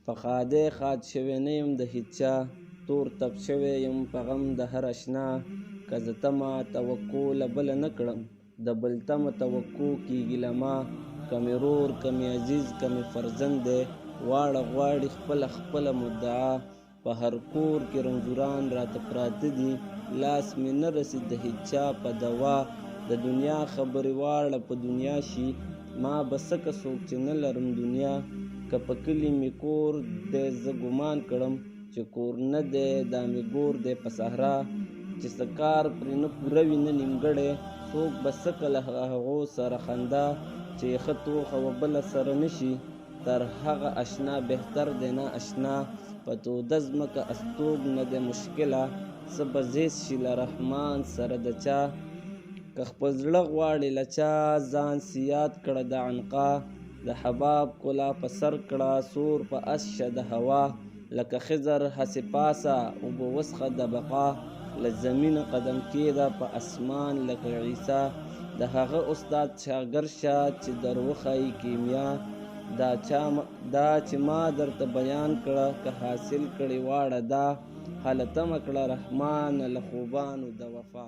په خادی خاد شوی نه یم د هیچا، تور تپ شوی یم په غم د هر اشنا. که زه تمه توقع له بله نه کړم، د بل تمه توقع کېږي له ما. که مې رور که مې عزیز که مې فرزند دی، واړه غواړي خپله خپله مدعا. په هر کور کې رنځوران راته پراته دي، لاس مې نه رسي د هیچا په دوا. د دنیا خبرې واړه په دنیا شي، ما به څه که څوک چې نه لرم دنیا. که په کلي مې کور دی زه ګمان کړم، چې کور نه دی دا مې ګور دی په صحرا. چې څه کار پرې نه پوره وي نه نیمګړی، څوک به څه که له هغو سره خندا. چې یې ښه توښه و بله سره نه شي، تر هغه اشنا بهتر دی نه اشنا. په توده ځمکه استوګ نه دی مشکله، څه به زیست شي له رحمان سره د چا. که خپل زړه غواړي له چا ځان سي یاد کړه د عنقا. د حباب کلا په سر کړه سور په اس شه د هوا. لکه خضر هسې پاسه اوبه وڅښه د بقا. له زمینه قدم کېږده په اسمان لکه عیسی. د هغه استاد شاګرد شه چې در وښایي کیمیا. دا چې ما درته بیان کړه که حاصل کړې واړه دا. هله تمه کړه رحمانه له خوبانو د وفا.